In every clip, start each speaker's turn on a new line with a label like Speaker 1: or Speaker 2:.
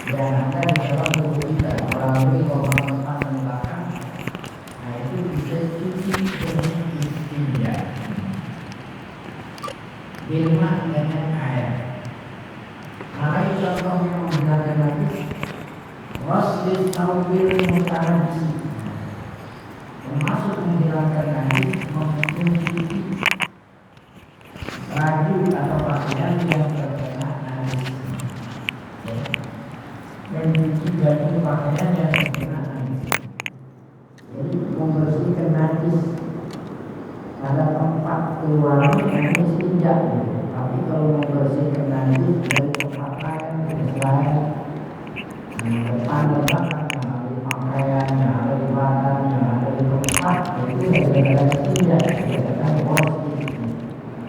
Speaker 1: dan ada di dalam tubuh kita orang ini orang depan dan belakang, nah itu bisa cuci dengan istinja, bilma dengan air. Maka contoh yang menggunakan lagi wasdis taubil mutanajis, termasuk menghilangkan najis mencuci baju atau pakaian yang terkena najis, mencuci baju pakaian yang terkena najis. Jadi membersihkan najis pada tempat keluar najis tidak. Tapi kalau membersihkan najis dari tempat lain, misalnya depan belakang, ada di pakaiannya, ada di badannya, ada di tempat, itu tidak dikatakan wasdis,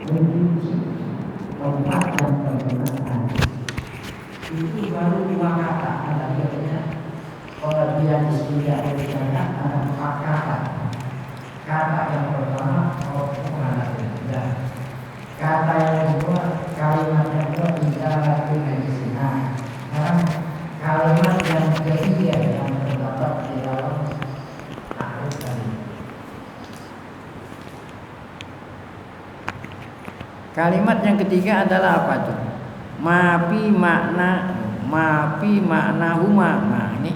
Speaker 1: mencuci tempat yang terkena najis. Itu baru dua kata, ada biasanya pengertian istinja berbicara ada 4 kata. Kata yang pertama penghadapan, kata yang kedua kalimat yang kedua bicara najis. Nah, sekarang kalimat yang ketiga yang terdapat di dalam takrif tadi. Kalimat yang ketiga adalah apa tuh? Mapi makna huma. Nah ini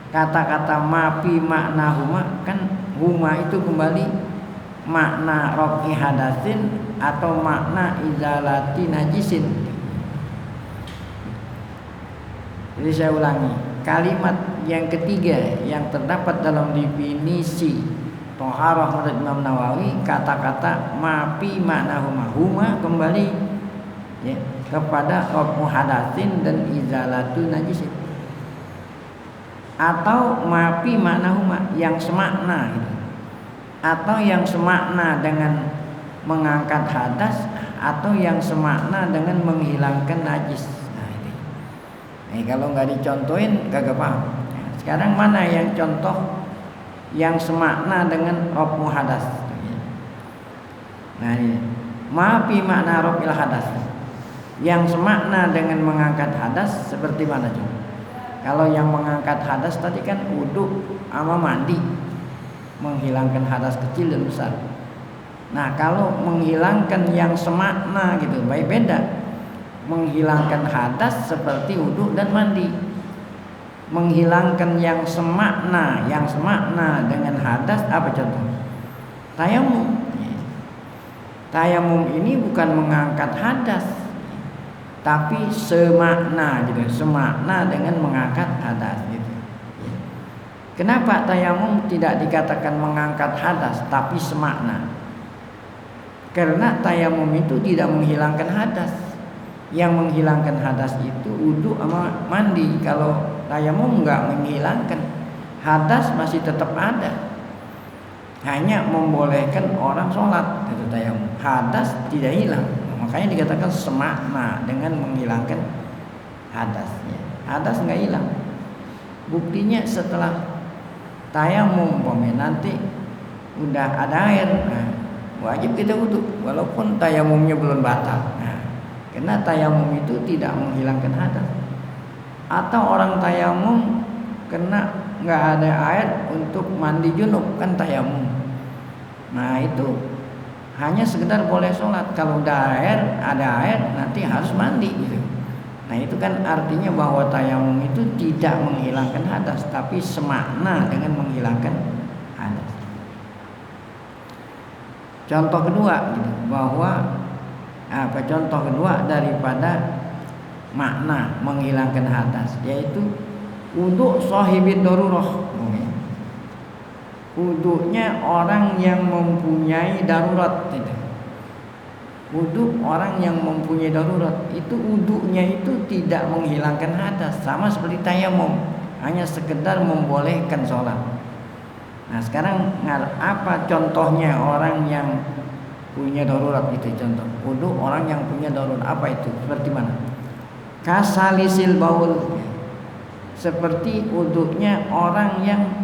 Speaker 1: kata-kata mapi makna huma, kan huma itu kembali makna raf'i hadasin atau makna izalati najisin. Jadi saya ulangi, kalimat yang ketiga yang terdapat dalam definisi Toharah menurut Imam Nawawi, kata-kata mapi makna huma kembali ya, kepada raf'u hadasin dan izalatu najisin, atau mapi makna huma yang semakna gitu, atau yang semakna dengan mengangkat hadas, atau yang semakna dengan menghilangkan najis. Nah ini kalau nggak dicontohin kagak paham. Sekarang mana yang contoh yang semakna dengan raf'u hadas? Nah ini mapi makna raf'il hadas, yang semakna dengan mengangkat hadas seperti mana coba? Kalau yang mengangkat hadas tadi kan wudu sama mandi, menghilangkan hadas kecil dan besar. Nah kalau menghilangkan yang semakna gitu, baik beda. Menghilangkan hadas seperti wudu dan mandi. Menghilangkan yang semakna dengan hadas apa contoh? Tayamum. Tayamum ini bukan mengangkat hadas, tapi semakna gitu, semakna dengan mengangkat hadas gitu. Kenapa tayamum tidak dikatakan mengangkat hadas tapi semakna? Karena tayamum itu tidak menghilangkan hadas. Yang menghilangkan hadas itu wudu sama mandi. Kalau tayamum enggak menghilangkan hadas, masih tetap ada. Hanya membolehkan orang sholat itu tayamum. Hadas tidak hilang. Makanya dikatakan semakna dengan menghilangkan hadasnya. Hadas nggak hilang. Buktinya setelah tayamum nanti udah ada air, nah, wajib kita wudu walaupun tayamumnya belum batal. Nah, karena tayamum itu tidak menghilangkan hadas. Atau orang tayamum kena nggak ada air untuk mandi junub, kan tayamum. Nah itu hanya sekedar boleh sholat. Kalau udah ada air nanti harus mandi gitu. Nah itu kan artinya bahwa tayamum itu tidak menghilangkan hadas, tapi semakna dengan menghilangkan hadas. Contoh kedua gitu, bahwa contoh kedua daripada makna menghilangkan hadas, yaitu wudu shahibid darurah. Wudunya orang yang mempunyai darurat gitu. Wudu orang yang mempunyai darurat itu wudunya itu tidak menghilangkan hadas, sama seperti tayamum, hanya sekedar membolehkan sholat. Nah sekarang apa contohnya orang yang punya darurat itu? Contoh wudu orang yang punya darurat apa itu? Seperti mana? Kasalisil baul, seperti wudunya orang yang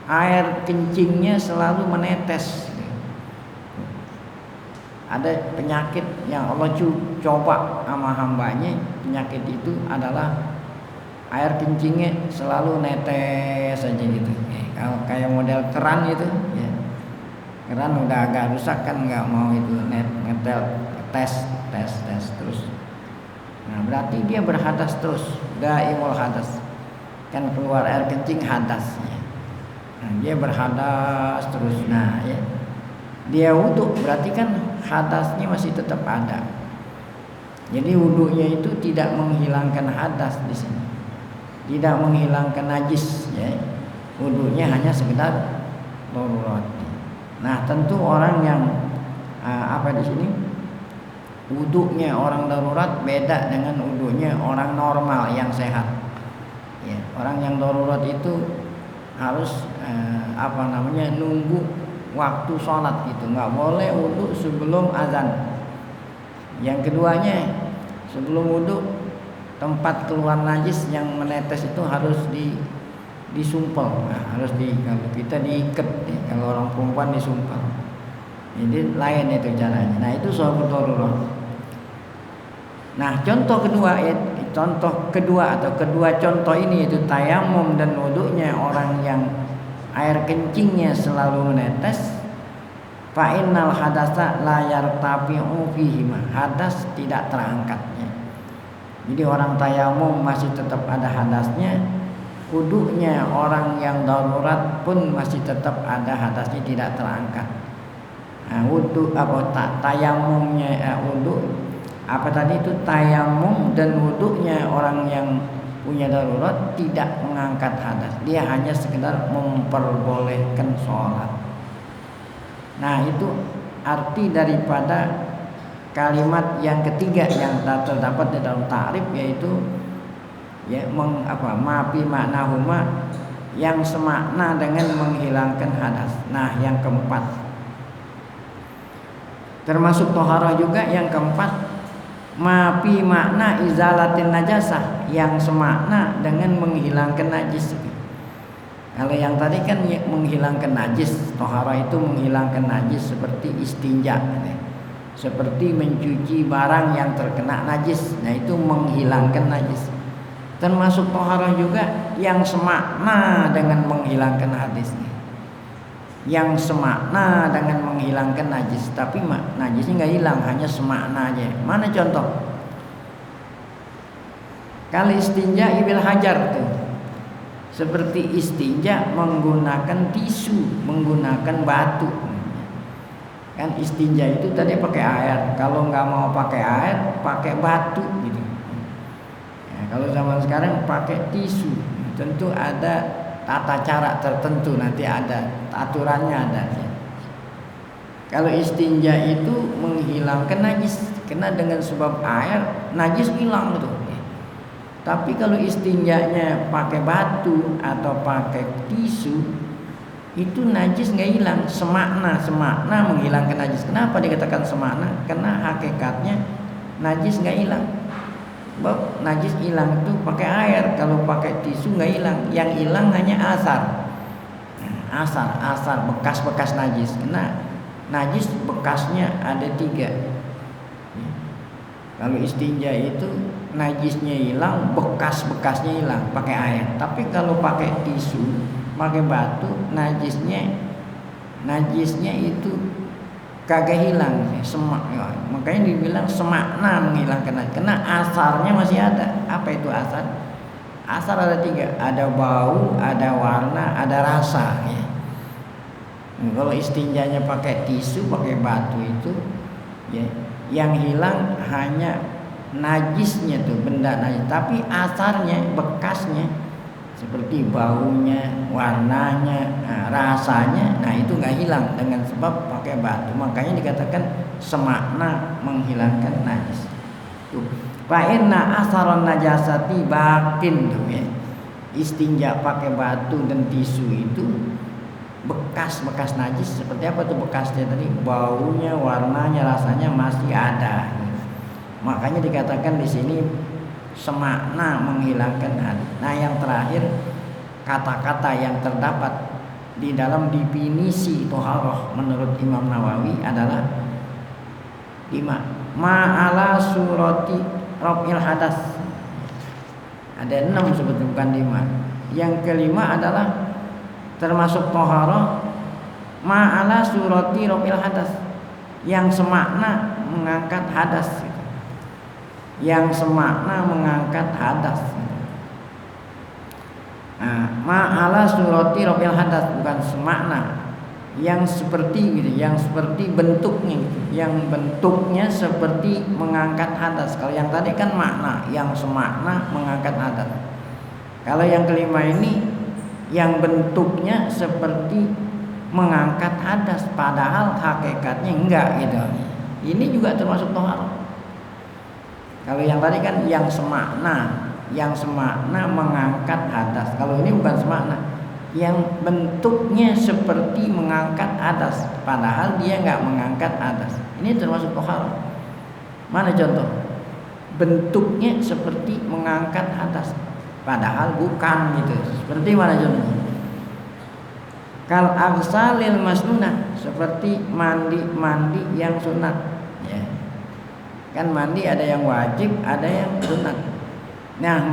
Speaker 1: air kencingnya selalu menetes. Ada penyakit yang Allah coba sama hambanya, penyakit itu adalah air kencingnya selalu netes aja gitu. Kalau kayak model keran itu, ya. Keran udah agak rusak kan nggak mau itu ngetel tes terus. Nah berarti dia berhadas terus, daimul hadas. Kan keluar air kencing hadas. Ya. Nah, dia berhadas terus. Nah ya, dia wudhu berarti kan hadasnya masih tetap ada. Jadi wudhunya itu tidak menghilangkan hadas di sini, tidak menghilangkan najis. Ya. Wudhunya hanya sekedar darurat. Nah tentu orang yang di sini wudhunya orang darurat beda dengan wudhunya orang normal yang sehat. Ya, orang yang darurat itu harus nunggu waktu sholat gitu, nggak boleh wudhu sebelum azan. Yang keduanya sebelum wudhu tempat keluar najis yang menetes itu harus disumpel, harus kalau kita diikat, ya. Kalau orang perempuan disumpel. Jadi lain itu caranya. Nah itu sahabat darurat. Nah contoh kedua atau kedua contoh ini itu tayamum dan wudhunya orang yang air kencingnya selalu menetes. Fa innal hadasa la yartafi'u fihi, hadas tidak terangkatnya. Jadi orang tayamum masih tetap ada hadasnya, wudhunya orang yang darurat pun masih tetap ada hadasnya, tidak terangkat. Nah, wudhu tayamumnya wudhu itu tayamum dan wudhunya orang yang punya darurat tidak mengangkat hadas, dia hanya sekedar memperbolehkan sholat. Nah itu arti daripada kalimat yang ketiga yang terdapat di dalam ta'rif, yaitu ya mafi maknahuma, yang semakna dengan menghilangkan hadas. Nah yang keempat termasuk toharah juga, yang keempat mafi makna izalatin najasah, yang semakna dengan menghilangkan najis. Kalau yang tadi kan menghilangkan najis, toharah itu menghilangkan najis seperti istinja, seperti mencuci barang yang terkena najis. Nah itu menghilangkan najis. Termasuk toharah juga yang semakna dengan menghilangkan hadis, yang semakna dengan menghilangkan najis, tapi najisnya nggak hilang, hanya semakna aja. Mana contoh? Kalau istinja bil hajar tuh, seperti istinja menggunakan tisu, menggunakan batu. Kan istinja itu tadi pakai air, kalau nggak mau pakai air, pakai batu gitu. Ya, kalau zaman sekarang pakai tisu, tentu ada tata cara tertentu, nanti ada aturannya ada. Kalau istinja itu menghilangkan najis, kena dengan sebab air, najis hilang gitu. Tapi kalau istinjanya pakai batu atau pakai tisu, itu najis nggak hilang, semakna menghilangkan najis. Kenapa dikatakan semakna? Karena hakikatnya najis nggak hilang. Sebab najis hilang itu pakai air, kalau pakai tisu nggak hilang. Yang hilang hanya asar bekas-bekas najis. Karena najis bekasnya ada 3. Kalau istinja itu najisnya hilang, bekas-bekasnya hilang pakai air. Tapi kalau pakai tisu, pakai batu, najisnya itu kagak hilang, makanya dibilang semakna menghilangkan najis, karena asarnya masih ada. Apa itu asar? Asar ada 3, ada bau, ada warna, ada rasa. Ya. Kalau istinjanya pakai tisu, pakai batu itu, ya, yang hilang hanya najisnya tuh, benda najis, tapi asarnya, bekasnya, seperti baunya, warnanya, rasanya, nah itu nggak hilang dengan sebab pakai batu. Makanya dikatakan semakna menghilangkan najis. Tuh, fa inna asaron najasati bakin tuh ya. Istinja pakai batu dan tisu itu bekas-bekas najis. Seperti apa tuh bekasnya tadi? Baunya, warnanya, rasanya masih ada. Makanya dikatakan di sini semakna menghilangkan hadis. Nah yang terakhir, kata-kata yang terdapat di dalam definisi toharoh menurut Imam Nawawi adalah 5. Ma'ala surati raf'il hadas. Ada 6 sebetulnya, bukan 5. Yang kelima adalah termasuk toharoh ma'ala surati rafil hadas, yang semakna mengangkat hadas, yang semakna mengangkat hadas. Ma'ala surati rafil hadas, bukan semakna, yang seperti gitu, yang seperti bentuknya gitu, yang bentuknya seperti mengangkat hadas. Kalau yang tadi kan makna, yang semakna mengangkat hadas. Kalau yang kelima ini yang bentuknya seperti mengangkat hadas, padahal hakikatnya enggak gitu. Ini juga termasuk toharoh. Kalau yang tadi kan yang semakna mengangkat hadas. Kalau ini bukan semakna, yang bentuknya seperti mengangkat hadas, padahal dia enggak mengangkat hadas. Ini termasuk toharoh. Mana contoh? Bentuknya seperti mengangkat hadas, padahal bukan gitu. Seperti mana contohnya? Kal agsalil masnunah, seperti mandi yang sunat, ya. Kan mandi ada yang wajib, ada yang sunat. Nah,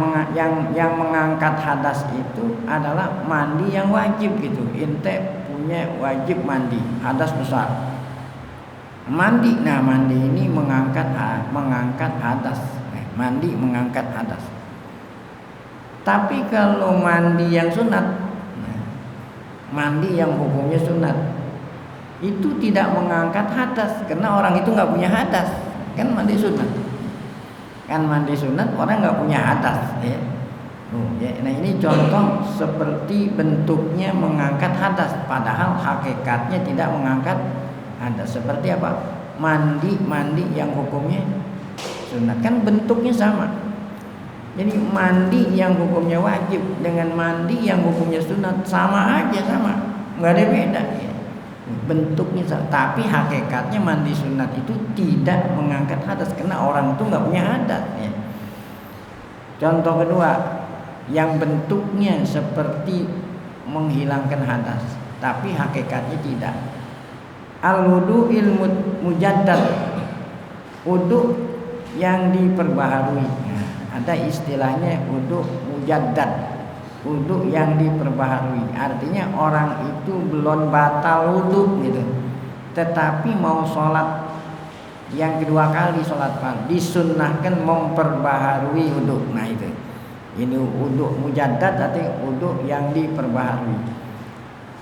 Speaker 1: yang mengangkat hadas itu adalah mandi yang wajib gitu. Ente punya wajib mandi, hadas besar. Mandi ini mengangkat hadas. Mandi mengangkat hadas. Tapi kalau mandi yang sunat, mandi yang hukumnya sunat, itu tidak mengangkat hadas, karena orang itu nggak punya hadas. Kan mandi sunat, orang nggak punya hadas, ya. Nah ini contoh seperti bentuknya mengangkat hadas, padahal hakikatnya tidak mengangkat hadas. Seperti apa? Mandi yang hukumnya sunat, kan bentuknya sama. Jadi mandi yang hukumnya wajib dengan mandi yang hukumnya sunat sama aja, nggak ada beda, ya. Bentuknya sama, tapi hakikatnya mandi sunat itu tidak mengangkat hadas karena orang itu nggak punya hadas, ya. Contoh kedua, yang bentuknya seperti menghilangkan hadas tapi hakikatnya tidak. Al-wudu ilmu mujaddad, wudu yang diperbaharui. Ada istilahnya wudu mujaddad, wudu yang diperbaharui. Artinya orang itu belum batal wudu gitu, tetapi mau sholat yang kedua kali, sholat fardu, disunnahkan memperbaharui wudu. Nah itu, ini wudu mujaddad, artinya wudu yang diperbaharui.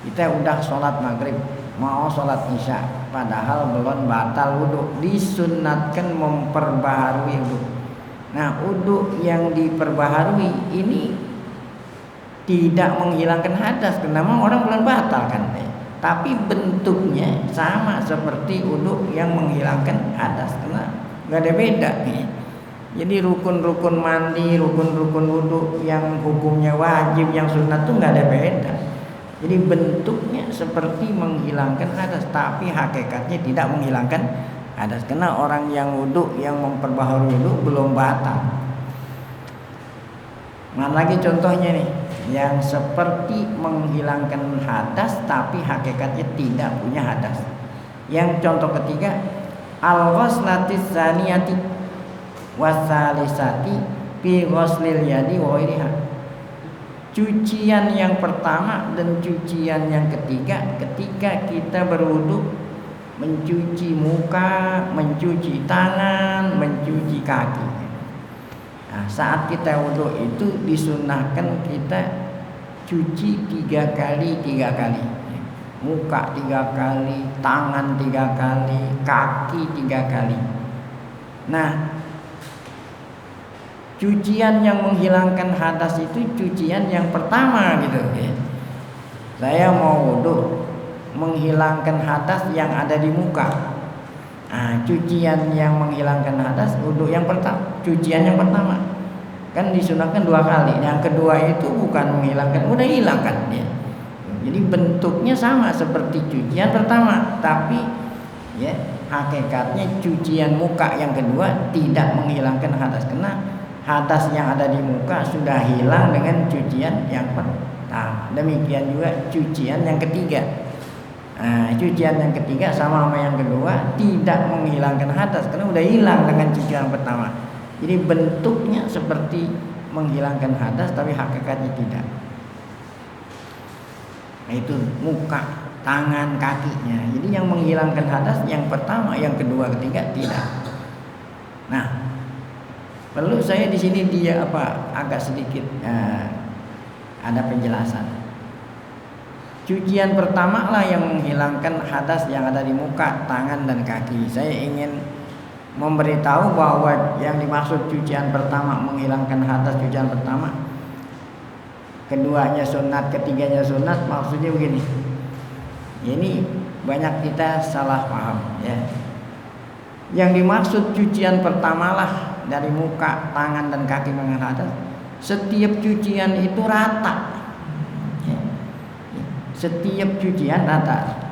Speaker 1: Kita udah sholat maghrib, mau sholat isya, padahal belum batal wudu, disunnahkan memperbaharui wudu. Nah, wudu yang diperbaharui ini tidak menghilangkan hadas, karena memang orang belum batal kan, tapi bentuknya sama seperti wudu yang menghilangkan hadas, karena nggak ada beda, ya. Jadi rukun-rukun mandi, rukun-rukun wudu yang hukumnya wajib, yang sunat tuh nggak ada beda. Jadi bentuknya seperti menghilangkan hadas, tapi hakikatnya tidak menghilangkan hadas, karena orang yang wudu yang memperbaharui wudu belum batal. Mana lagi contohnya nih, yang seperti menghilangkan hadas tapi hakikatnya tidak punya hadas. Yang contoh ketiga, al-ghuslatis zaniyati wasalisati fi ghuslil yadi wa ghairiha. Cucian yang pertama dan cucian yang ketiga ketika kita berwudu, mencuci muka, mencuci tangan, mencuci kaki. Nah, saat kita wudu itu disunahkan kita cuci 3 kali, muka 3 kali, tangan 3 kali, kaki 3 kali. Nah, cucian yang menghilangkan hadas itu cucian yang pertama gitu, ya. Saya mau wudu, menghilangkan hadas yang ada di muka. Nah, cucian yang menghilangkan hadas wudu yang pertama, cucian yang pertama kan disunahkan 2 kali. Yang kedua itu bukan menghilangkan, udah hilang kan ya. Jadi bentuknya sama seperti cucian pertama, tapi ya hakikatnya cucian muka yang kedua tidak menghilangkan hadas, karena hadas yang ada di muka sudah hilang dengan cucian yang pertama. Demikian juga cucian yang ketiga. Nah, cucian yang ketiga sama yang kedua tidak menghilangkan hadas karena udah hilang dengan cucian yang pertama. Jadi bentuknya seperti menghilangkan hadas tapi hakikatnya tidak. Nah, itu muka, tangan, kakinya. Jadi yang menghilangkan hadas yang pertama, yang kedua, ketiga tidak. Nah, perlu saya di sini agak sedikit ada penjelasan. Cucian pertama lah yang menghilangkan hadas yang ada di muka, tangan, dan kaki. Saya ingin memberitahu bahwa yang dimaksud cucian pertama menghilangkan hadas, cucian pertama, keduanya sunat, ketiganya sunat, maksudnya begini. Ini banyak kita salah paham ya. Yang dimaksud cucian pertama lah dari muka, tangan, dan kaki mengenai hadas, setiap cucian itu rata. Setiap cucian rata.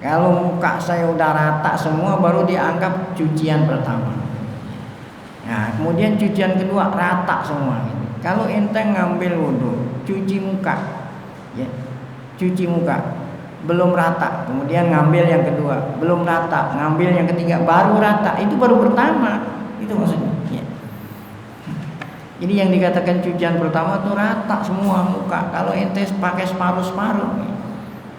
Speaker 1: Kalau muka saya udah rata semua baru dianggap cucian pertama. Nah, kemudian cucian kedua rata semua. Kalau ente ngambil wudhu, cuci muka, ya, cuci muka, belum rata. Kemudian ngambil yang kedua, belum rata. Ngambil yang ketiga, baru rata. Itu baru pertama. Itu maksudnya. Ya. Jadi yang dikatakan cucian pertama itu rata semua muka. Kalau ente pakai separuh-separuh,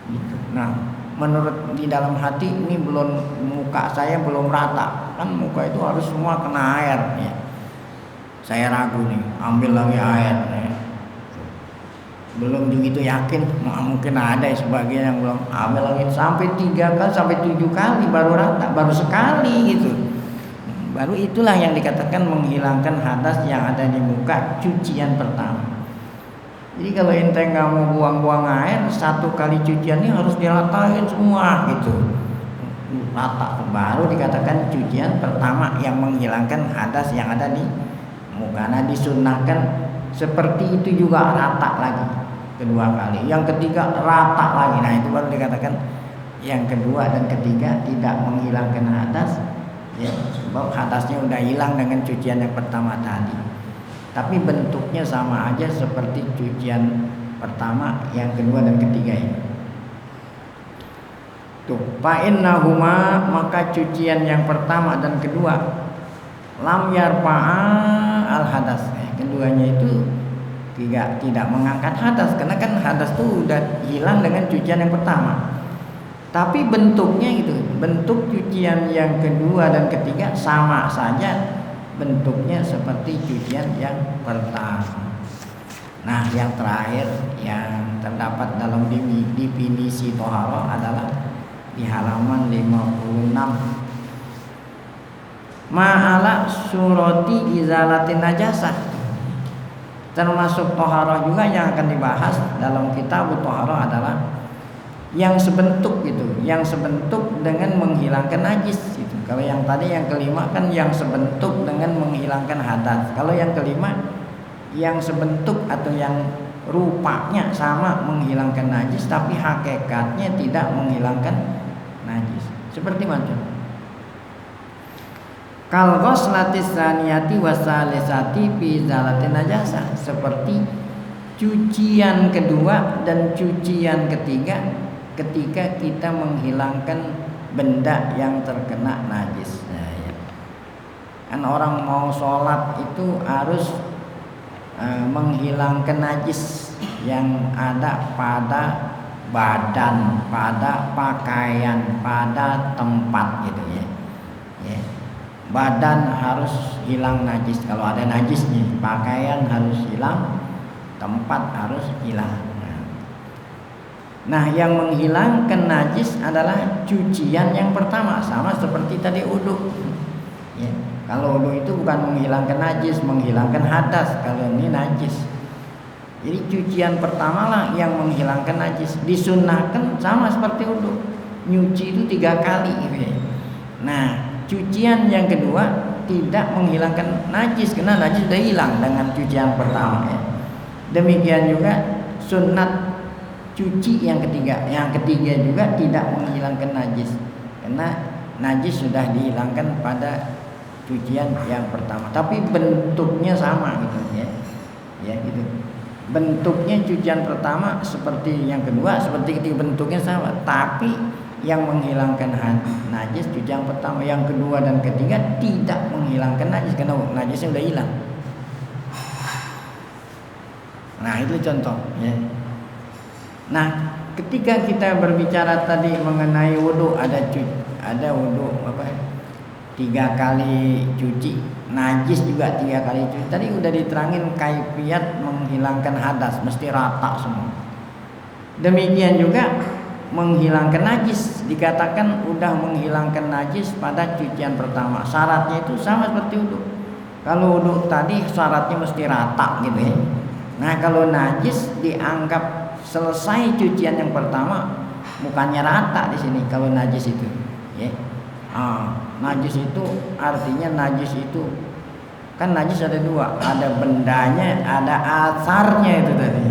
Speaker 1: gitu. Nah, menurut di dalam hati ini belum, muka saya belum rata. Kan muka itu harus semua kena air. Ya. Saya ragu nih, ambil lagi air. Ya. Belum begitu yakin, mungkin ada sebagian yang belum ambil lagi sampai 3 kali, sampai 7 kali baru rata, baru sekali gitu. Baru itulah yang dikatakan menghilangkan hadas yang ada di muka, cucian pertama. Jadi kalau ente nggak mau buang-buang air, 1 kali cucian ini harus diratain semua gitu, rata, baru dikatakan cucian pertama yang menghilangkan hadas yang ada di muka. Nah, disunahkan seperti itu juga rata lagi 2 kali, yang ketiga rata lagi. Nah, itu baru dikatakan yang kedua dan ketiga tidak menghilangkan hadas. Ya, sebab hadasnya udah hilang dengan cucian yang pertama tadi. Tapi bentuknya sama aja seperti cucian pertama, yang kedua dan ketiga ini. Tuh, fa innahuma, maka cucian yang pertama dan kedua lam yarfa'a al hadas. Keduanya itu tidak mengangkat hadas, karena kan hadas itu udah hilang dengan cucian yang pertama. Tapi bentuknya itu, bentuk cucian yang kedua dan ketiga sama saja bentuknya seperti cucian yang pertama. Nah, yang terakhir yang terdapat dalam definisi toharoh adalah di halaman 56. Ma'ala surati izalatin najasah. Termasuk toharoh juga yang akan dibahas dalam kitab toharoh adalah yang sebentuk gitu, yang sebentuk dengan menghilangkan najis gitu. Kalau yang tadi yang kelima kan yang sebentuk dengan menghilangkan hadas. Kalau yang kelima yang sebentuk atau yang rupanya sama menghilangkan najis tapi hakikatnya tidak menghilangkan najis. Seperti macam kal ghuslatis tsaniyati wasalisati fi zalatin najasah, seperti cucian kedua dan cucian ketiga ketika kita menghilangkan benda yang terkena najis. Nah, ya. Kan orang mau sholat itu harus menghilangkan najis yang ada pada badan, pada pakaian, pada tempat gitu ya. Ya. Badan harus hilang najis kalau ada najisnya, pakaian harus hilang, tempat harus hilang. Nah, yang menghilangkan najis adalah cucian yang pertama, sama seperti tadi wudu. Ya, kalau wudu itu bukan menghilangkan najis, menghilangkan hadas. Kalau ini najis. Jadi cucian pertama lah yang menghilangkan najis. Disunnahkan sama seperti wudu. Nyuci itu 3 kali gitu ya. Nah, cucian yang kedua tidak menghilangkan najis karena najis sudah hilang dengan cucian pertama ya. Demikian juga sunat cuci yang ketiga juga tidak menghilangkan najis karena najis sudah dihilangkan pada cucian yang pertama, tapi bentuknya sama gitu ya. Ya gitu. Bentuknya cucian pertama seperti yang kedua, seperti ketiga bentuknya sama, tapi yang menghilangkan najis cucian pertama, yang kedua dan ketiga tidak menghilangkan najis karena najisnya sudah hilang. Nah itu contoh ya. Nah ketika kita berbicara tadi mengenai wudhu, ada wudhu apa 3 kali cuci, najis juga 3 kali cuci. Tadi udah diterangin kaifiat menghilangkan hadas, mesti rata semua. Demikian juga menghilangkan najis, dikatakan udah menghilangkan najis pada cucian pertama. Syaratnya itu sama seperti wudhu. Kalau wudhu tadi syaratnya mesti rata gitu ya. Nah kalau najis dianggap selesai cucian yang pertama, bukannya rata di sini kalau najis itu ya. Najis itu artinya najis itu kan najis ada 2, ada bendanya, ada asarnya itu tadi.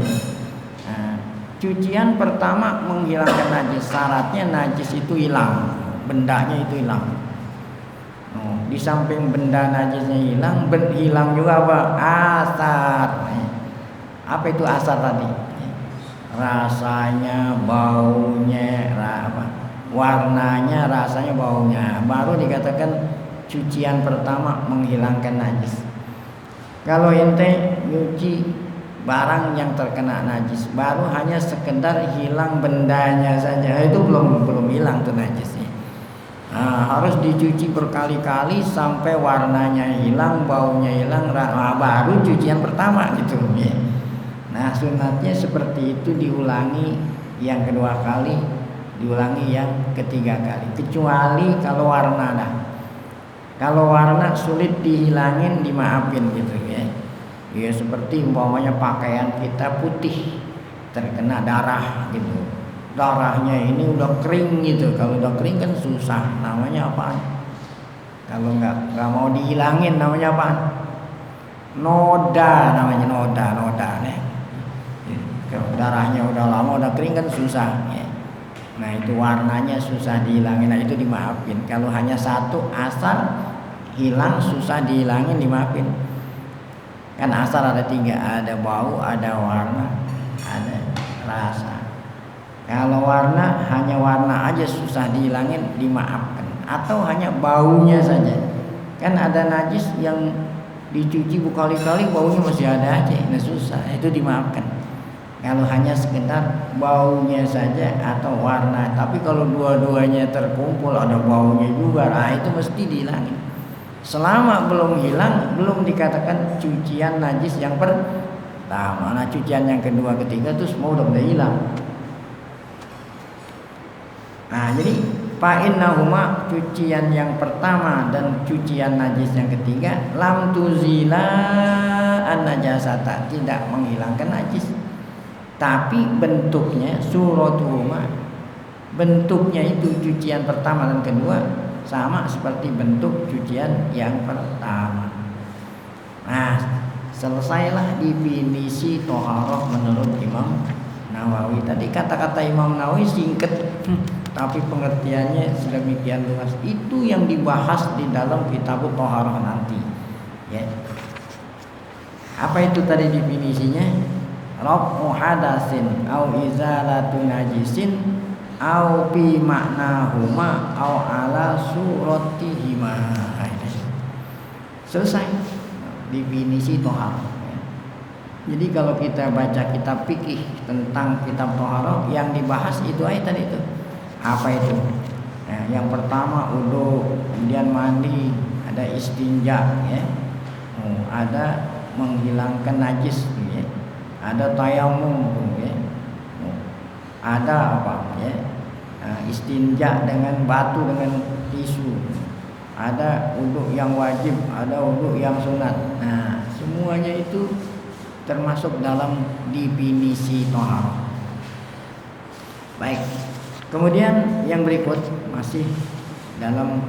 Speaker 1: Cucian pertama menghilangkan najis, syaratnya najis itu hilang, bendanya itu hilang. Di samping benda najisnya hilang, hilang juga apa? Asar. Apa itu asar tadi? Rasanya, baunya, warnanya, rasanya, baunya. Baru dikatakan cucian pertama menghilangkan najis. Kalau ente nyuci barang yang terkena najis, baru hanya sekedar hilang bendanya saja, itu belum hilang tuh najisnya. Harus dicuci berkali-kali sampai warnanya hilang, baunya hilang, baru cucian pertama gitu ya. Nah sunatnya seperti itu, diulangi yang kedua kali, diulangi yang ketiga kali, kecuali kalau warna dah. Kalau warna sulit dihilangin, dimaafin gitu ya. Ya seperti umpamanya pakaian kita putih terkena darah gitu, darahnya ini udah kering gitu. Kalau udah kering kan susah, namanya apaan? Kalau nggak mau dihilangin namanya apaan? Noda, namanya noda nih. Kalau darahnya udah lama udah kering kan susah ya. Nah itu warnanya susah dihilangin, nah itu dimaafin. Kalau hanya satu asar hilang susah dihilangin, dimaafin. Kan asar ada 3, ada bau, ada warna, ada rasa. Kalau warna, hanya warna aja susah dihilangin, dimaafkan. Atau hanya baunya saja. Kan ada najis yang dicuci berkali-kali baunya masih ada aja, nah susah, itu dimaafkan. Kalau hanya sekedar baunya saja atau warna, tapi kalau dua-duanya terkumpul ada baunya juga, nah itu mesti dihilangin. Selama belum hilang, belum dikatakan cucian najis yang pertama. Nah cucian yang kedua, ketiga itu semua udah hilang. Nah jadi fa'innahuma, cucian yang pertama dan cucian najis yang ketiga, lam tuzila an-najasata, tidak menghilangkan najis, tapi bentuknya suratuhuma, bentuknya itu cucian pertama dan kedua sama seperti bentuk cucian yang pertama. Nah selesailah definisi toharoh menurut Imam Nawawi. Tadi kata-kata Imam Nawawi singkat, tapi pengertiannya sedemikian luas. Itu yang dibahas di dalam kitab toharoh nanti ya. Apa itu tadi definisinya? Raf'u hadasin au izalatu najisin au bi maknahuma au ala suratihima. Selesai definisi toharoh. Jadi kalau kita baca kitab fikih tentang kitab toharoh, yang dibahas itu aja tadi itu. Apa itu? Nah, yang pertama wudu, kemudian mandi, ada istinja ya. Ada menghilangkan najis ya. Ada tayamum ya. Ada apa ya? Istinja dengan batu, dengan tisu. Ada wudu yang wajib, ada wudu yang sunat. Nah, semuanya itu termasuk dalam definisi toharoh. Baik. Kemudian yang berikut masih dalam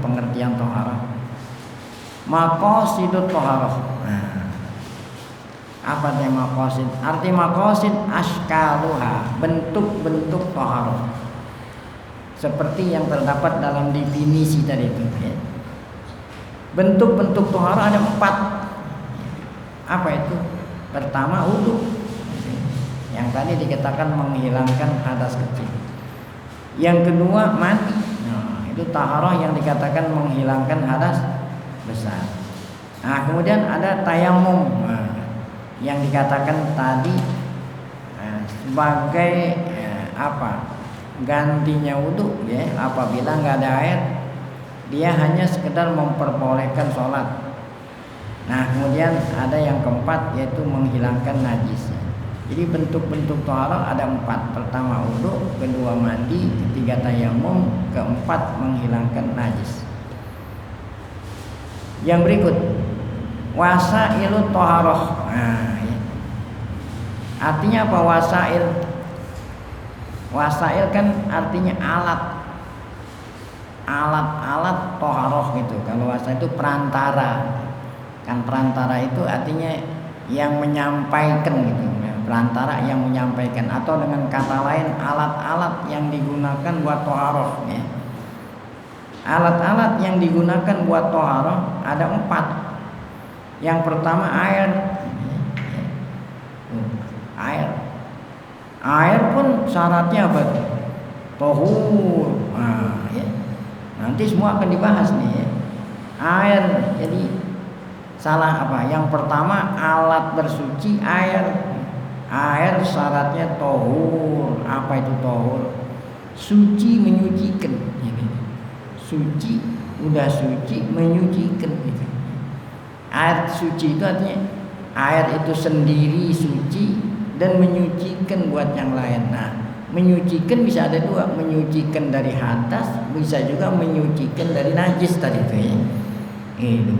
Speaker 1: pengertian toharoh. Maqasidut toharoh. Nah, apa arti maqasid? Arti maqasid ashkaluha, bentuk-bentuk toharoh, seperti yang terdapat dalam definisi tadi itu ya. Bentuk-bentuk toharoh ada 4. Apa itu? Pertama wudu, yang tadi dikatakan menghilangkan hadas kecil. Yang kedua mandi, nah, itu taharah yang dikatakan menghilangkan hadas besar. Nah kemudian ada tayamum, nah, yang dikatakan tadi sebagai gantinya wudhu ya, apabila nggak ada air dia hanya sekedar memperbolehkan sholat. Nah kemudian ada yang keempat yaitu menghilangkan najis. Jadi bentuk-bentuk taharah ada 4. Pertama wudhu, kedua mandi, ketiga tayamum, keempat menghilangkan najis. Yang berikut wasailut taharah. Ya. Artinya apa wasail? Wasail kan artinya alat taharah gitu. Kalau wasail itu perantara. Kan perantara itu artinya yang menyampaikan gitu. Perantara yang menyampaikan, atau dengan kata lain alat-alat yang digunakan buat taharah ya. Alat-alat yang digunakan buat taharah ada 4. Yang pertama air. Air pun syaratnya apa? Tahur. Ya. Nanti semua akan dibahas nih ya. Air, jadi salah apa? Yang pertama alat bersuci air. Air syaratnya tahur. Apa itu tahur? Suci, menyucikan. Suci, udah suci, menyucikan. Air suci itu artinya air itu sendiri suci dan menyucikan buat yang lain. Nah, menyucikan bisa ada 2, menyucikan dari hadas, bisa juga menyucikan dari najis tadi itu ya. Itu.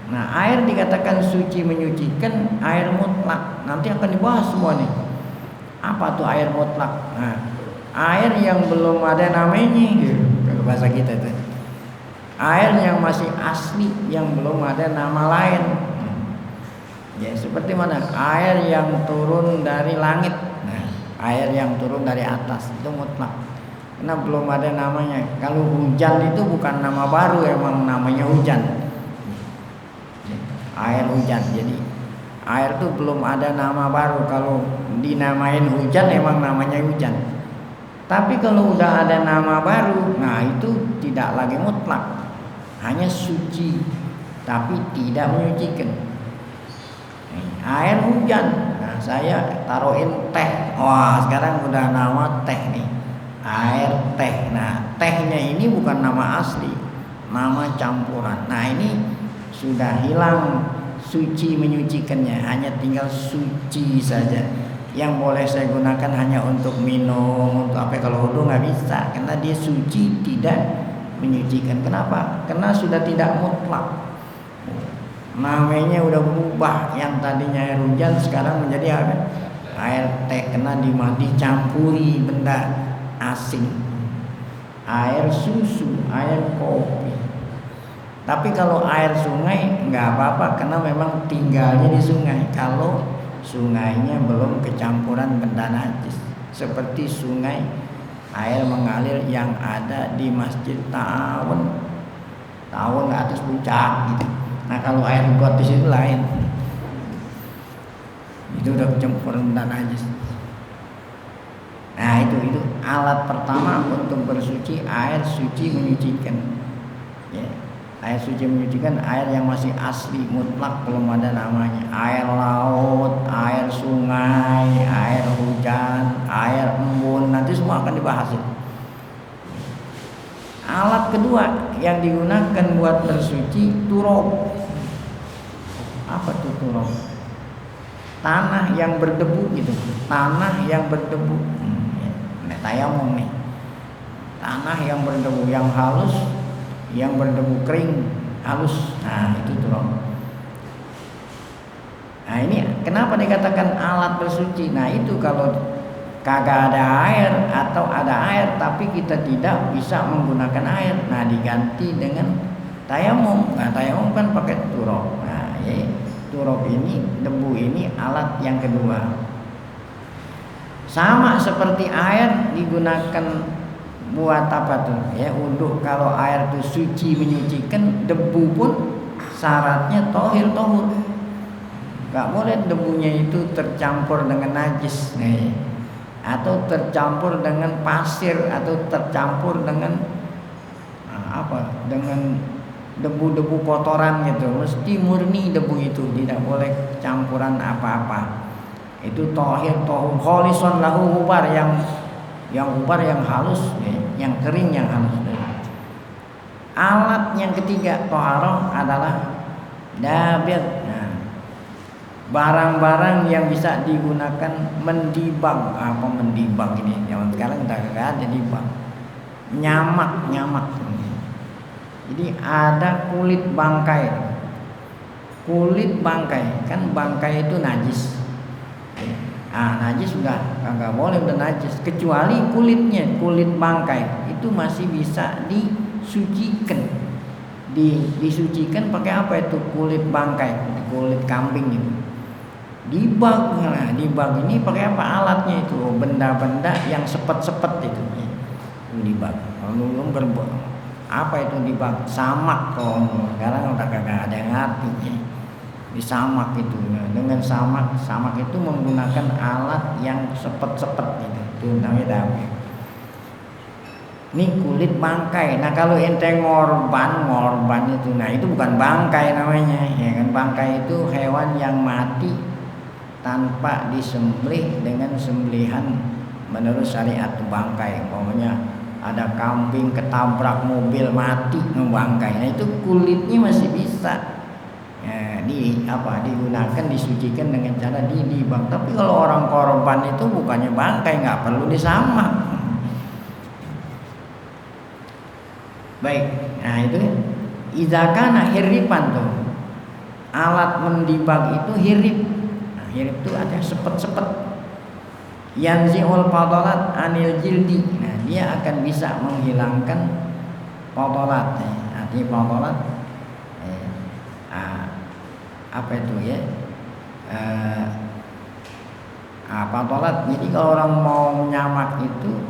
Speaker 1: Nah, air dikatakan suci menyucikan, air mutlak. Nanti akan dibahas semua nih. Apa tuh air mutlak? Nah, air yang belum ada namanya, kalau bahasa kita itu. Air yang masih asli, yang belum ada nama lain. Ya, seperti mana? Air yang turun dari langit. Nah, air yang turun dari atas itu mutlak. Karena belum ada namanya. Kalau hujan itu bukan nama baru, emang namanya hujan. Air hujan. Jadi air itu belum ada nama baru. Kalau dinamain hujan emang namanya hujan. Tapi kalau udah ada nama baru, nah itu tidak lagi mutlak. Hanya suci tapi tidak menyucikan. Air hujan. Nah, saya taruhin teh. Wah, sekarang udah nama teh nih. Air teh. Nah, tehnya ini bukan nama asli, nama campuran. Nah, ini sudah hilang suci menyucikannya, hanya tinggal suci saja. Yang boleh saya gunakan hanya untuk minum, untuk apa? Kalau wudu nggak bisa, karena dia suci tidak menyucikan. Kenapa? Karena sudah tidak mutlak. Namanya udah berubah, yang tadinya air hujan sekarang menjadi apa? Air teh, karena dicampuri benda asing. Air susu, air kopi. Tapi kalau air sungai nggak apa-apa karena memang tinggalnya di sungai. Kalau sungainya belum kecampuran benda najis, seperti sungai air mengalir yang ada di Masjid Ta'awun ke atas puncak gitu. Nah kalau air got di situ lain, itu udah kecampuran benda najis. Nah itu alat pertama untuk bersuci, air suci menyucikan. Ya. Air suci menyucikan air yang masih asli mutlak, belum ada namanya. Air laut, air sungai, air hujan, air embun, nanti semua akan dibahas itu. Alat kedua yang digunakan buat bersuci turab. Apa tuh turab? Tanah yang berdebu gitu. Tanah yang berdebu. Tayamum nih. Tanah yang berdebu, yang halus, yang berdebu kering halus. Nah itu turab. Nah ini kenapa dikatakan alat bersuci? Nah itu kalau kagak ada air atau ada air tapi kita tidak bisa menggunakan air, nah diganti dengan tayamum. Nah tayamum kan pakai turab. Nah ya, turab ini, debu ini alat yang kedua. Sama seperti air digunakan buat apa tuh ya, untuk kalau air itu suci menyucikan, debu pun syaratnya tohir. Gak boleh debunya itu tercampur dengan najis nih, atau tercampur dengan pasir, atau tercampur dengan dengan debu-debu kotoran gitu, mesti murni debu itu, tidak boleh campuran apa-apa. Itu tohir tohum kholisun lahu hubar, yang hubar yang halus, yang kering yang halus. Alat yang ketiga toharoh adalah dabir. Nah, barang-barang yang bisa digunakan mendibang. Apa mendibang ini? Zaman sekarang udah gak ada dibang. Nyamak. Jadi ada kulit bangkai. Kulit bangkai, kan bangkai itu najis. Najis sudah nggak boleh, udah najis. Kecuali kulitnya, kulit bangkai itu masih bisa disucikan. Disucikan pakai apa itu? Kulit bangkai, kulit kambing itu. Dibag. Nah, dibag ini pakai apa alatnya itu? Benda-benda yang sepet-sepet itu. Dibag. Belum berbau. Apa itu dibag? Samak. Sekarang udah kagak ada yang ngerti. Disamak itu. Dengan samak itu menggunakan alat yang sepet-sepet gitu. Itu namanya dabir. Ini kulit bangkai. Nah, kalau ente ngorban itu, nah itu bukan bangkai namanya, ya kan? Bangkai itu hewan yang mati tanpa disembelih dengan sembelihan menurut syariat bangkai. Umpamanya ada kambing ketabrak mobil mati ngebangkai. Nah, itu kulitnya masih bisa digunakan, disucikan dengan cara dibang. Tapi kalau orang korban itu bukannya bangkai, nggak perlu disamak. Baik, nah itu izakana hiripan tuh, alat mendibang itu hirip. Nah, hirip itu ada sepet-sepet. Yanzi'ul fadalat anil jildi. Nah, dia akan bisa menghilangkan fadalat. Artinya fadalat apa itu ya? Fadalat. Jadi kalau orang mau nyamak itu,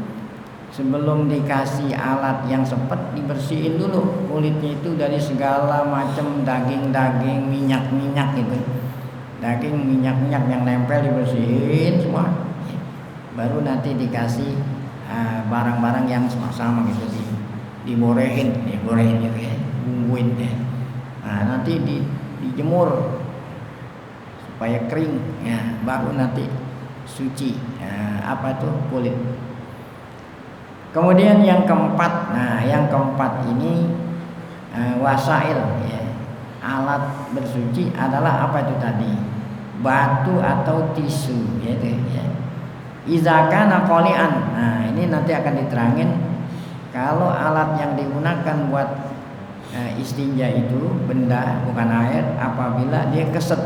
Speaker 1: sebelum dikasih alat yang sepet, dibersihin dulu kulitnya itu dari segala macam daging-daging, minyak-minyak gitu. Daging, minyak-minyak yang nempel dibersihin semua. Baru nanti dikasih barang-barang yang sama gitu, diborehin gitu ya, bumbuin ya. Nah, nanti dijemur supaya kering ya, baru nanti suci apa tuh kulit. Kemudian yang keempat, ini wasail ya. Alat bersuci adalah apa itu tadi? Batu atau tisu ya. Izakana qoli'an. Nah, ini nanti akan diterangin kalau alat yang digunakan buat istinja itu benda bukan air, apabila dia keset.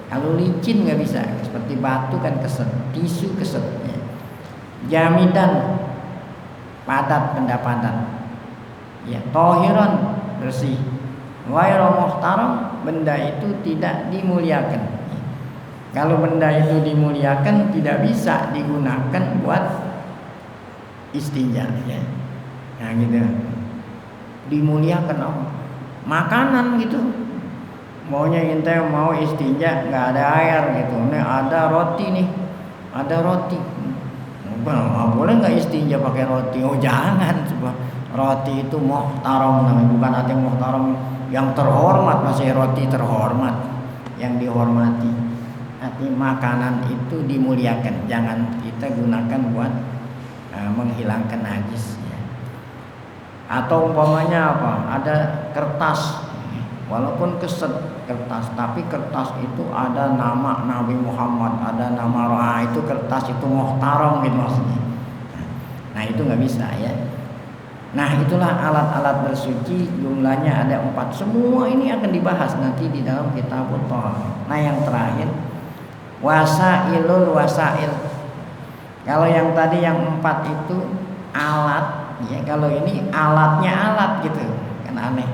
Speaker 1: Kalau licin nggak bisa, seperti batu kan keset, tisu keset ya. Jamidan padat, benda padat ya. Tohiron bersih. Ghairu muhtaram, benda itu tidak dimuliakan. Kalau benda itu dimuliakan, tidak bisa digunakan buat istinja ya. Nah gitu, dimuliakan makanan gitu. Maunya ente mau istinja nggak ada air gitu, nih ada roti nih, ada roti. Boleh nggak istinja pakai roti? Oh jangan, roti itu muhtaram namanya, bukan arti muhtaram yang terhormat, masih roti terhormat yang dihormati. Arti makanan itu dimuliakan, jangan kita gunakan buat menghilangkan najis ya. Atau umpamanya apa? Ada kertas, walaupun keset kertas, tapi kertas itu ada nama Nabi Muhammad, ada nama itu kertas itu muhtaram gitu maksudnya. Nah itu nggak bisa ya. Nah itulah alat-alat bersuci, jumlahnya ada 4. Semua ini akan dibahas nanti di dalam kitabut Thahar. Nah yang terakhir wasailul wasail. Kalau yang tadi yang 4 itu alat ya, kalau ini alatnya alat gitu kan, aneh.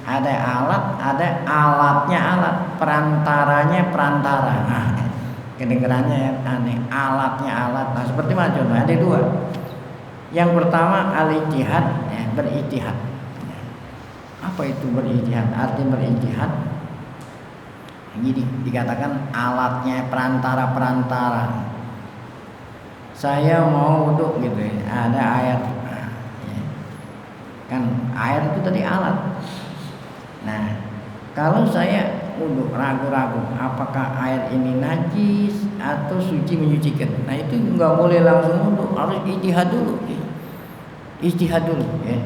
Speaker 1: Ada alat, ada alatnya alat, perantaranya perantara. Nah, kedengarannya yang aneh, alatnya alat. Nah seperti mana contohnya? Ada 2. Yang pertama al-ijtihad ya, berijtihad. Apa itu berijtihad? Arti berijtihad, jadi dikatakan alatnya perantara. Saya mau wudhu gitu ya, ada air. Nah, ya. Kan air itu tadi alat. Nah, kalau saya wudhu ragu-ragu apakah air ini najis atau suci menyucikan, nah itu nggak boleh langsung wudhu, harus ijtihad dulu, ya.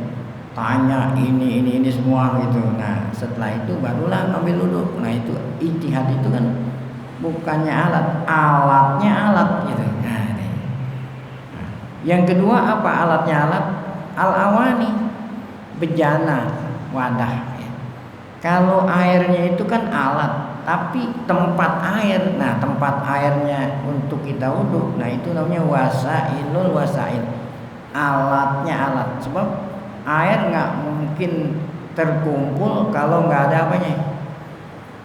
Speaker 1: Tanya ini semua gitu. Nah setelah itu barulah ngambil wudhu. Nah itu ijtihad itu kan bukannya alatnya alat gitu. Nah, yang kedua apa alatnya? Alat al-awani, bejana, wadah. Kalau airnya itu kan alat, tapi tempat air. Nah tempat airnya untuk kita wudhu, nah itu namanya wasailul wasail. Alatnya alat, sebab air nggak mungkin terkumpul kalau nggak ada apanya,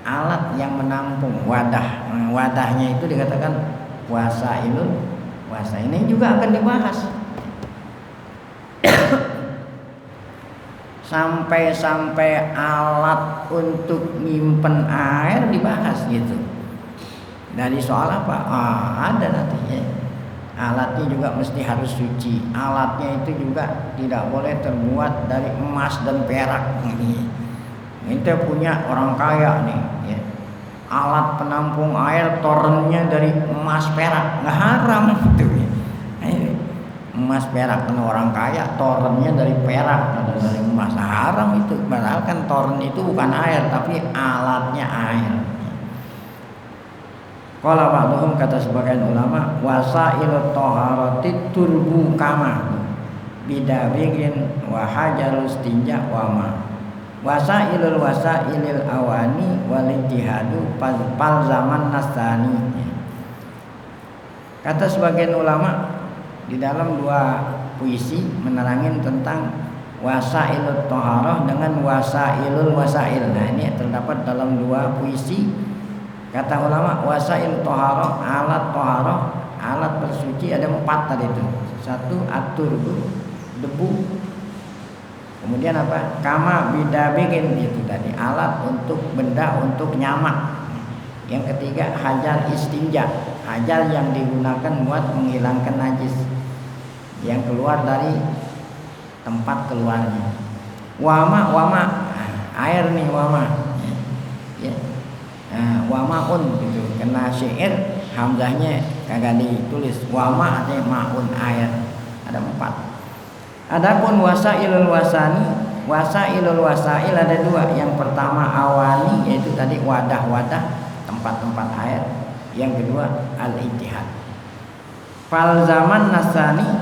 Speaker 1: alat yang menampung, wadah. Nah, wadahnya itu dikatakan wasailul wasail. Ini juga akan dibahas sampai alat untuk nyimpen air dibahas gitu. Dari soal apa? Ada nantinya. Alatnya juga mesti harus suci. Alatnya itu juga tidak boleh terbuat dari emas dan perak. Kita punya orang kaya nih, ya. Alat penampung air torennya dari emas perak, nggak haram itu. Ya. Emas perak, karena orang kaya torennya dari perak atau dari emas, haram itu. Padahal kan toren itu bukan air tapi alatnya air. Qala ba'dhum, kata sebagian ulama, wasailut thaharati turbu kama bidabigin wa hajarus tinja wa ma wasailul wasailil awani wal ijtihadu pal zaman nasani. Kata sebagian ulama di dalam dua puisi menerangin tentang wasailut thaharah dengan wasailul wasail. Nah ini terdapat dalam dua puisi. Kata ulama wasail toharoh, alat bersuci ada 4 tadi itu. 1 aturbu, debu. Kemudian apa? Kama bidabikin, itu tadi alat untuk benda untuk nyamak. Yang ketiga hajar istinja, hajar yang digunakan buat menghilangkan najis yang keluar dari tempat keluarnya. Wama, air nih wama. Ya. Nah, wamaun gitu, kena syair hamzahnya kagak ditulis, wama artinya maun, air. Ada 4. Adapun wasailul wasail ada 2. Yang pertama awani, yaitu tadi wadah-wadah, tempat-tempat air. Yang kedua al-ijtihad. Fal zaman nasani,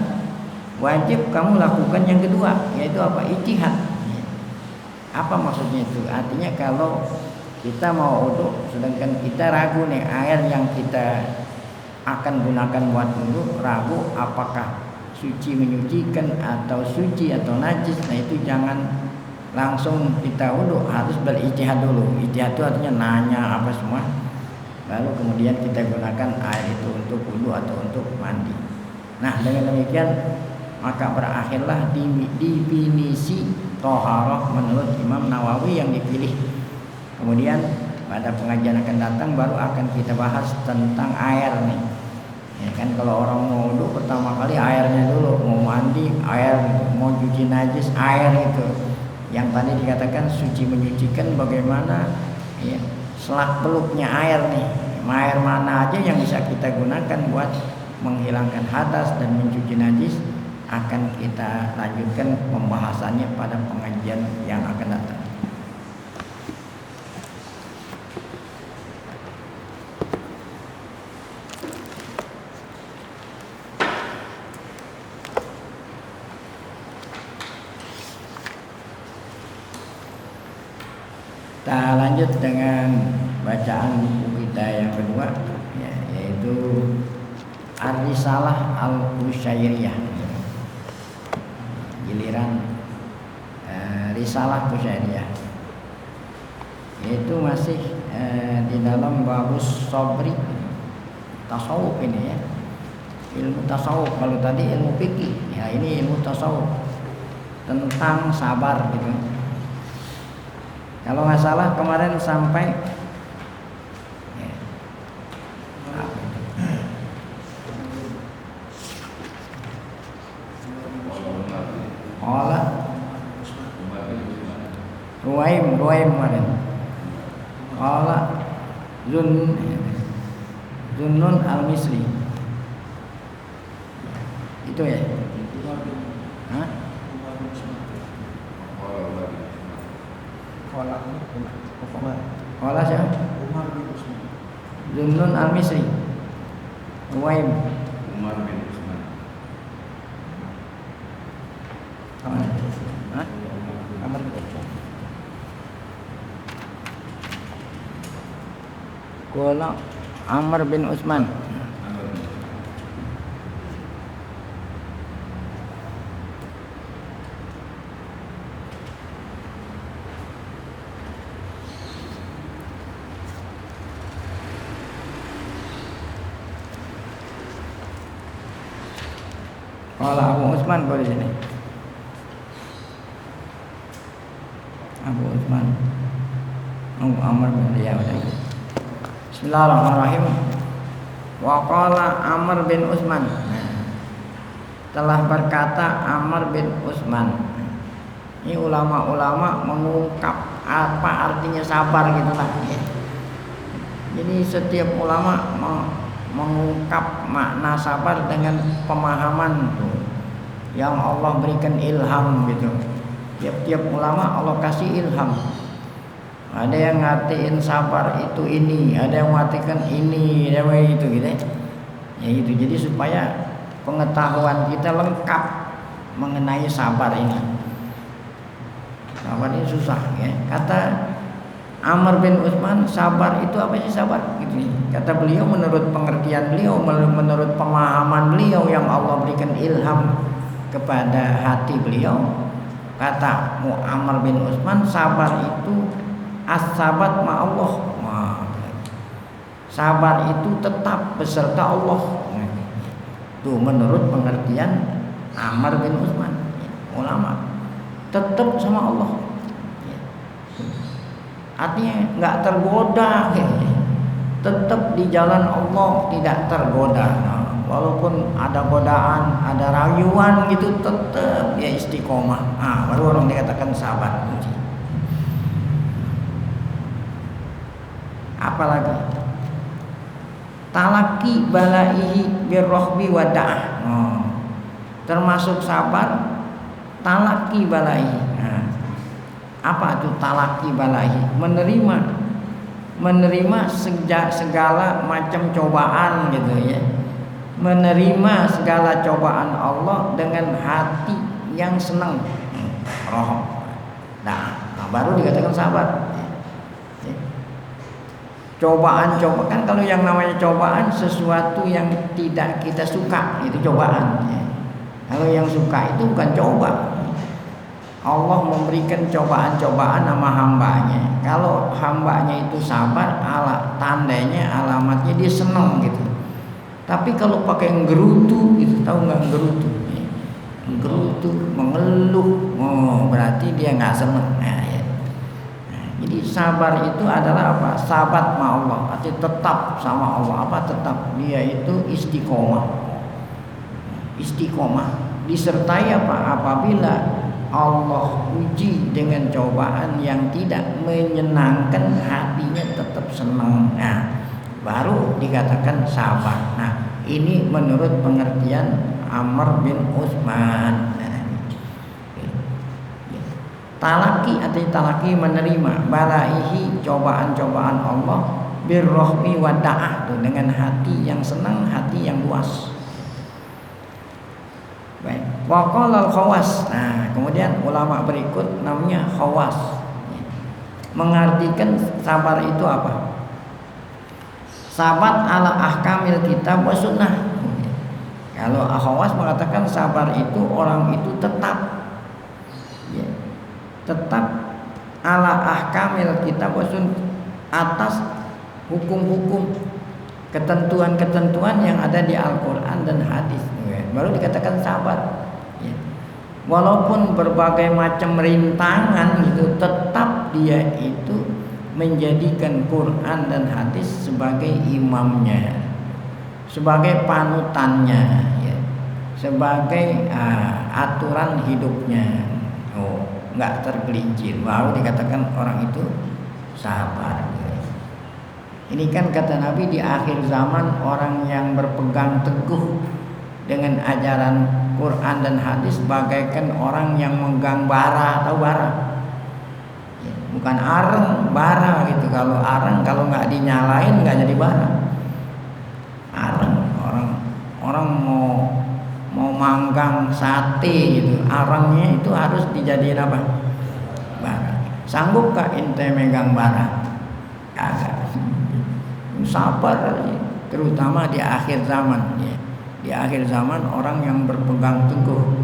Speaker 1: wajib kamu lakukan yang kedua, yaitu apa? Ijtihad. Apa maksudnya itu? Artinya kalau kita mau wudhu, sedangkan kita ragu nih air yang kita akan gunakan buat wudhu, ragu apakah suci menyucikan atau suci atau najis. Nah itu jangan langsung kita wudhu, harus berijtihad dulu. Ijtihad itu artinya nanya apa semua, lalu kemudian kita gunakan air itu untuk wudhu atau untuk mandi. Nah dengan demikian maka berakhirlah definisi toharoh menurut Imam Nawawi yang dipilih. Kemudian pada pengajian akan datang baru akan kita bahas tentang air nih. Ya kan kalau orang mau wudhu pertama kali airnya dulu, mau mandi air, mau cuci najis air itu. Yang tadi dikatakan suci menyucikan bagaimana? Ya, selak beluknya air nih. Air mana aja yang bisa kita gunakan buat menghilangkan hadas dan mencuci najis, akan kita lanjutkan pembahasannya pada pengajian yang akan datang. Kita lanjut dengan bacaan buku kita yang kedua, ya, yaitu Ar-Risalah Al-Qusyairiyah. Giliran Risalah Qusyairiyah, yaitu masih di dalam babus sabri, tasawuf ini ya, ilmu tasawuf. Kalau tadi ilmu fikih, ya ini ilmu tasawuf tentang sabar gitu. Kalau nggak salah kemarin sampai Ruwaim kemarin. Qala Zunnun al-Misri. Itu ya. Hah? Qala siapa? Zunnun al-Misri. Ruwaim.
Speaker 2: Umar bin Utsman.
Speaker 1: Hah? Amr bin Utsman. Qala Amr bin Utsman. Qala Abu Utsman kok di sini. Abu Utsman. Amr bin Bismillahirrahmanirrahim. Wa qala Amr bin Utsman. Telah berkata Amr bin Utsman. Ini ulama-ulama mengungkap apa artinya sabar gitulah. Jadi setiap ulama mengungkap makna sabar dengan pemahaman yang Allah berikan ilham gitu. Tiap-tiap ulama Allah kasih ilham. Ada yang ngartiin sabar itu ini, ada yang ngartikan ini, ada yang itu gitu. Ya itu. Jadi supaya pengetahuan kita lengkap mengenai sabar ini. Sabar ini susah ya. Kata Amr bin Utsman, sabar itu apa sih sabar? Gitu. Kata beliau menurut pengertian beliau, menurut pemahaman beliau yang Allah berikan ilham kepada hati beliau. Kata Amr bin Utsman, sabar itu as-sabat ma'allah. Sabar itu tetap beserta Allah. Itu menurut pengertian Amr bin Utsman, ulama. Tetap sama Allah. Artinya nggak tergoda, tetap di jalan Allah tidak tergoda. Walaupun ada godaan, ada rayuan gitu, tetap ya istiqomah. Baru orang dikatakan sabar. Apalagi talaki balaihi birrohbi wada'ah. Termasuk sabar talaki balaihi. Apa itu talaki balaihi? Menerima segala macam cobaan gitu ya. Menerima segala cobaan Allah dengan hati yang senang. Baru dikatakan sabar. Cobaan kan kalau yang namanya cobaan sesuatu yang tidak kita suka, itu cobaan ya. Kalau yang suka itu bukan coba. Allah memberikan cobaan-cobaan sama hambanya. Kalau hambanya itu sabar, tandanya alamatnya dia senang gitu. Tapi kalau pakai gerutu gitu, tahu nggak gerutu? Gerutu, mengeluh, berarti dia nggak senang. Jadi sabar itu adalah apa? Sabat sama Allah, artinya tetap sama Allah. Apa tetap? Dia itu istiqomah. Istiqomah disertai apa? Apabila Allah uji dengan cobaan yang tidak menyenangkan, hatinya tetap senang. Baru dikatakan sabar. Ini menurut pengertian Amr bin Utsman. Talaki atau talaki menerima balaihi cobaan-cobaan Allah birrohmi wada'ah dengan hati yang senang, hati yang luas. Baik. Waqala al-khawas. Kemudian ulama berikut namanya khawas. Mengartikan sabar itu apa? Sabat ala ahkamil kitab wa sunnah. Kalau khawas mengatakan sabar itu orang itu tetap ala ahkamil kitab wa sunnah, atas hukum-hukum, ketentuan-ketentuan yang ada di Al-Quran dan hadis. Baru dikatakan sabar. Walaupun berbagai macam rintangan itu, tetap dia itu menjadikan Quran dan hadis sebagai imamnya, sebagai panutannya, sebagai aturan hidupnya. nggak tergelincir, baru dikatakan orang itu sabar. Ini kan kata Nabi, di akhir zaman orang yang berpegang teguh dengan ajaran Quran dan hadis bagaikan orang yang megang bara. Tahu bara? Bukan areng, bara gitu. Kalau areng kalau nggak dinyalain nggak jadi bara. Areng, orang mau manggang sate gitu, arengnya itu harus dijadiin apa? Bara. Sanggupkah ente megang bara? Kagak. Sabar, terutama di akhir zaman. Di akhir zaman orang yang berpegang teguh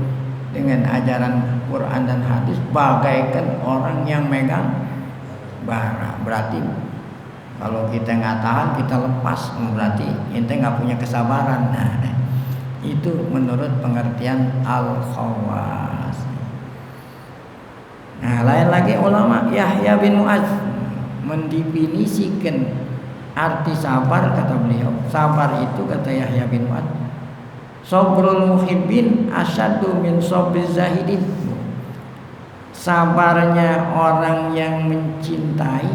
Speaker 1: dengan ajaran Quran dan hadis bagaikan orang yang megang bara. Berarti kalau kita nggak tahan, kita lepas, berarti ente nggak punya kesabaran. Nah, itu menurut pengertian Al-Khawas. Nah, lain lagi ulama Yahya bin Mu'adz mendefinisikan arti sabar. Kata beliau, sabar itu kata Yahya bin Mu'adz, sabrul muhibbin asyaddu min sabriz zahidin. Sabarnya orang yang mencintai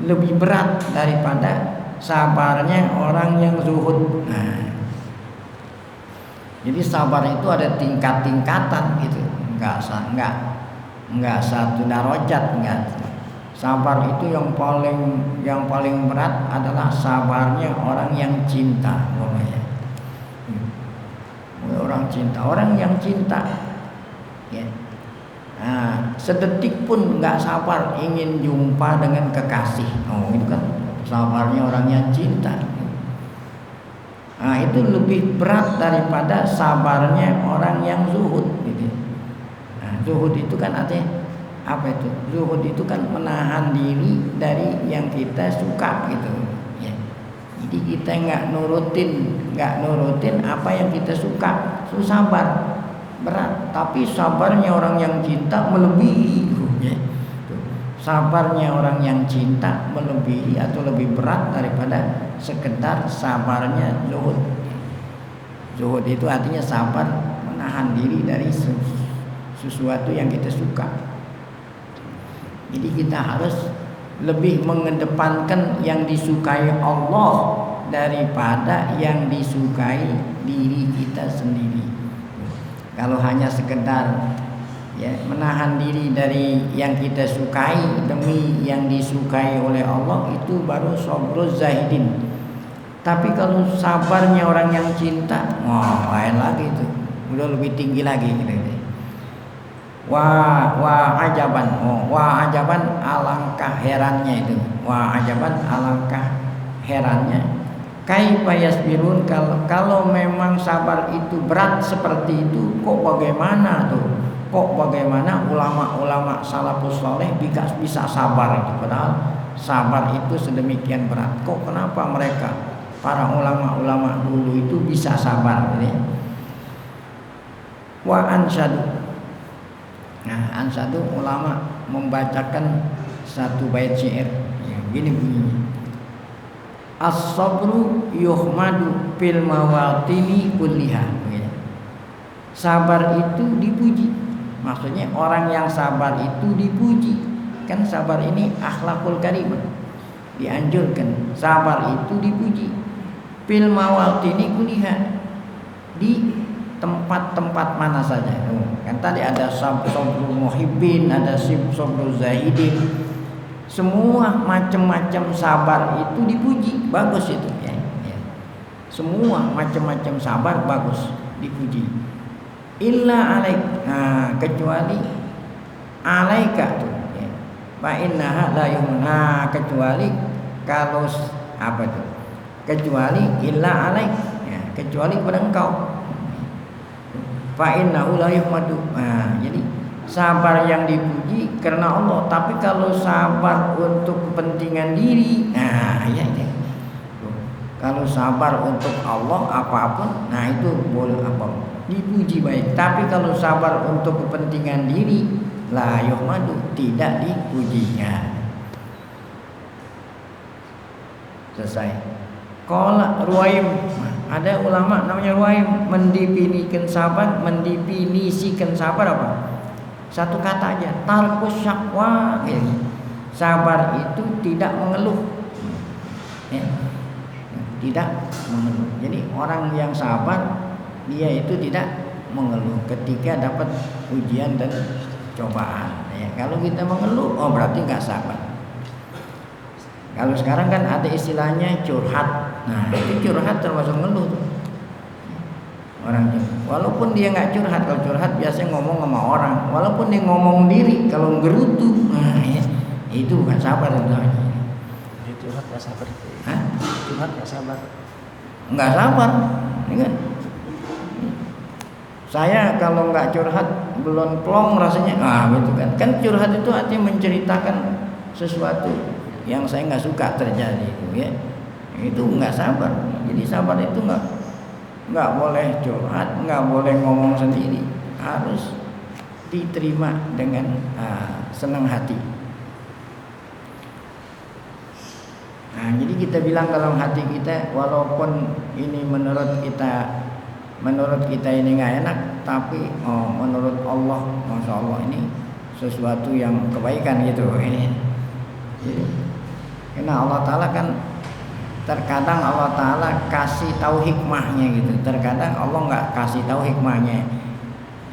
Speaker 1: lebih berat daripada sabarnya orang yang zuhud. Nah, jadi sabar itu ada tingkat-tingkatan gitu, enggak satu darajat, enggak. Sabar itu yang paling berat adalah sabarnya orang yang cinta. Orang cinta, orang yang cinta, ya. Nah, sedetik pun nggak sabar ingin jumpa dengan kekasih. Oh, itu kan sabarnya orang yang cinta. Nah, itu lebih berat daripada sabarnya orang yang zuhud. Gitu. Nah, zuhud itu kan artinya apa itu? Zuhud itu kan menahan diri dari yang kita suka gitu. Ya. Jadi kita nggak nurutin apa yang kita suka. Itu sabar, berat. Tapi sabarnya orang yang cinta melebihi. Ya. Sabarnya orang yang cinta melebihi atau lebih berat daripada sekedar sabarnya zuhud. Zuhud itu artinya sabar, menahan diri dari sesuatu yang kita suka. Jadi kita harus lebih mengedepankan yang disukai Allah daripada yang disukai diri kita sendiri. Kalau hanya sekedar ya menahan diri dari yang kita sukai demi yang disukai oleh Allah, itu baru sabruz zahidin. Tapi kalau sabarnya orang yang cinta, wah lain lagi itu, udah lebih tinggi lagi gitu. Wah ajaban, alangkah herannya itu. Wah ajaban, alangkah herannya. Kaifa yasbirun, kalau memang sabar itu berat seperti itu, kok bagaimana ulama-ulama salafus saleh bisa sabar itu, padahal sabar itu sedemikian berat. Kok kenapa mereka para ulama-ulama dulu itu bisa sabar ini? Wa ansadu. Nah, ansadu ulama membacakan satu bait syair yang gini bunyinya. As-sabru yuhmadu fil mawatini kulliha. Sabar itu dipuji. Maksudnya orang yang sabar itu dipuji. Kan sabar ini akhlakul karimah. Dianjurkan sabar itu dipuji. Fil mawatini kulliha. Di tempat-tempat mana saja. Kan tadi ada sabrul muhibbin, ada sabrul zahidin. Semua macam-macam sabar itu dipuji, bagus itu ya. Semua macam-macam sabar bagus, dipuji. Illa alaik, nah kecuali alaika tuh. Ya. Fa innaha la yumna, kecuali kalau apa tuh? Kecuali illa alaik, ya, kecuali pada engkau. Fa innahu la yuhmadu. Nah, jadi sabar yang dipuji karena Allah, tapi kalau sabar untuk kepentingan diri, nah ya ini. Kalau sabar untuk Allah apapun, nah itu boleh apa? Dipuji baik. Tapi kalau sabar untuk kepentingan diri, la yuhmadu, tidak dipujinya. Selesai. Qala Ruwaim, ada ulama namanya Ruwaim mendefinisikan sabar apa? Satu kata aja, tarkus syakwa. Sabar itu tidak mengeluh. Ya. Tidak mengeluh. Jadi orang yang sabar dia itu tidak mengeluh ketika dapat ujian dan cobaan. Ya, kalau kita mengeluh, oh berarti nggak sabar. Kalau sekarang kan ada istilahnya curhat. Nah itu curhat termasuk mengeluh tuh. Orang walaupun dia nggak curhat, kalau curhat biasanya ngomong sama orang. Walaupun dia ngomong diri, kalau gerutu, nah ya, itu bukan sabar namanya.
Speaker 3: Curhat nggak sabar.
Speaker 1: Hah?
Speaker 3: Curhat nggak sabar.
Speaker 1: Nggak sabar, ini kan? Saya kalau nggak curhat belum plong rasanya, gitu kan? Kan curhat itu artinya menceritakan sesuatu yang saya nggak suka terjadi, ya. Itu nggak sabar. Jadi sabar itu nggak boleh curhat, nggak boleh ngomong sendiri, harus diterima dengan senang hati. Nah, jadi kita bilang dalam hati kita, walaupun ini menurut kita ini nggak enak, tapi menurut Allah, masya Allah ini sesuatu yang kebaikan gitu. Jadi, karena Allah Taala kan terkadang Allah Ta'ala kasih tahu hikmahnya gitu. Terkadang Allah nggak kasih tahu hikmahnya.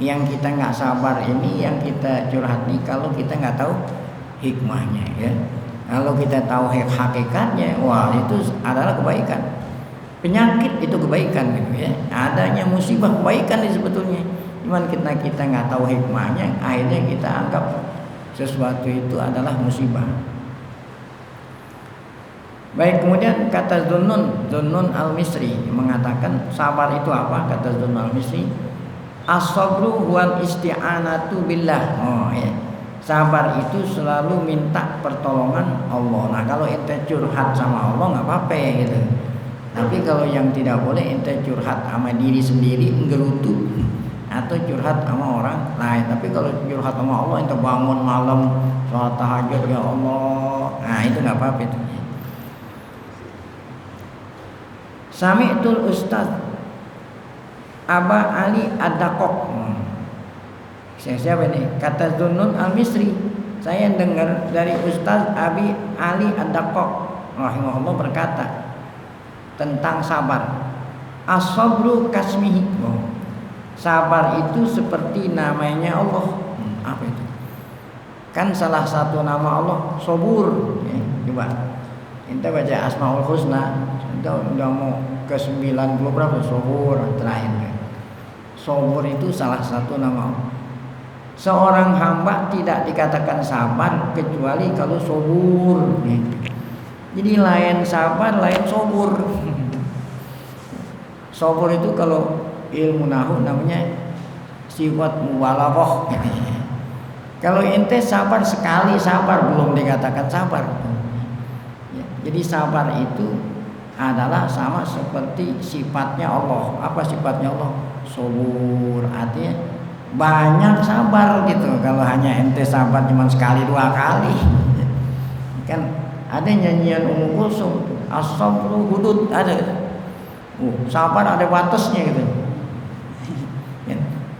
Speaker 1: Yang kita nggak sabar ini, yang kita curhat nih, kalau kita nggak tahu hikmahnya, ya. Kalau kita tahu hakikatnya, wah itu adalah kebaikan. Penyakit itu kebaikan gitu, ya. Adanya musibah kebaikan itu sebetulnya. Cuman kita nggak tahu hikmahnya, akhirnya kita anggap sesuatu itu adalah musibah. Baik, kemudian kata Zunnun al-Misri mengatakan sabar itu apa? Kata Zunnun al-Misri, as-sabru wal isti'anatu billah. Oh ya. Sabar itu selalu minta pertolongan Allah. Nah, kalau ente curhat sama Allah nggak apa-apa gitu. Tapi kalau yang tidak boleh ente curhat sama diri sendiri menggerutu atau curhat sama orang lain. Tapi kalau curhat sama Allah ente bangun malam sholat tahajud, ya Allah. Nah, itu nggak apa-apa itu. Sami'tul Ustaz Aba Ali Ad-Dakok. Siapa ini? Kata Zunnun al-Misri, saya dengar dari Ustaz Abi Ali Ad-Dakok rahimahullah berkata tentang sabar. As-sabru kasmihi. Sabar itu seperti namanya Allah. Apa itu? Kan salah satu nama Allah Sobur. Coba kita baca Asmaul Husna. Udah mau ke 90 berapa? Sobur terakhir. Sobur itu salah satu nama. Seorang hamba tidak dikatakan sabar kecuali kalau sobur. Jadi lain sabar, lain sobur. Sobur itu kalau ilmu nahu namanya sifat mubalaghah. Kalau ente sabar sekali sabar belum dikatakan sabar. Jadi sabar itu adalah sama seperti sifatnya Allah. Apa sifatnya Allah? Sabur, artinya banyak sabar gitu. Kalau hanya ente sabar cuma sekali dua kali, kan ada nyanyian Ummu Kulsum, as-sabru hudud, ada gitu. Sabar ada batasnya gitu.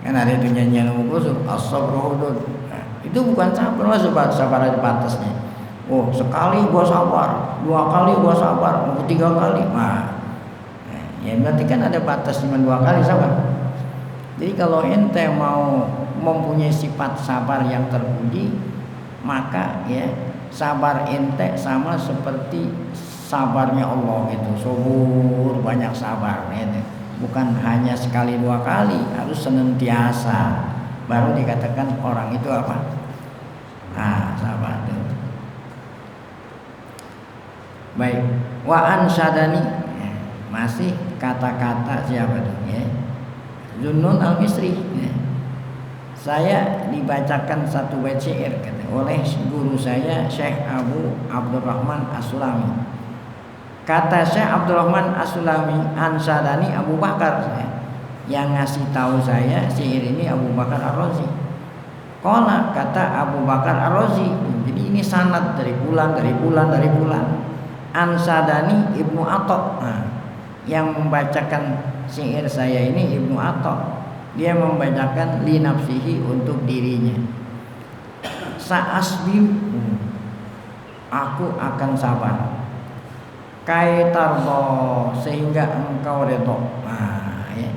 Speaker 1: Kan ada itu nyanyian Ummu Kulsum, as-sabru hudud. Nah, itu bukan sabar, sabar ada batasnya. Sekali gua sabar, dua kali gua sabar, ketiga kali. Nah, ya berarti kan ada batas cuma dua kali sabar. Jadi kalau ente mau mempunyai sifat sabar yang terpuji, maka ya sabar ente sama seperti sabarnya Allah gitu. Subur, banyak sabar gitu. Bukan hanya sekali dua kali, harus senantiasa. Baru dikatakan orang itu apa? Sabar itu. Baik, wa ansyadani, masih kata-kata siapa tuh ya? Zunnun al-Misri. Saya dibacakan satu bait syair oleh guru saya Syekh Abu Abdurrahman As-Sulami. Kata Syekh Abdurrahman As-Sulami, ansyadani Abu Bakar. Yang ngasih tahu saya syair ini Abu Bakar Ar-Razi. Qala, kata Abu Bakar Ar-Razi. Jadi ini sanad dari bulan. Ansadani Ibnu Atha. Yang membacakan syair saya ini Ibnu Atha. Dia membacakan li nafsihi untuk dirinya. sa'asbiru, aku akan sabar. Kaitardo, sehingga engkau redho. Nah, ya.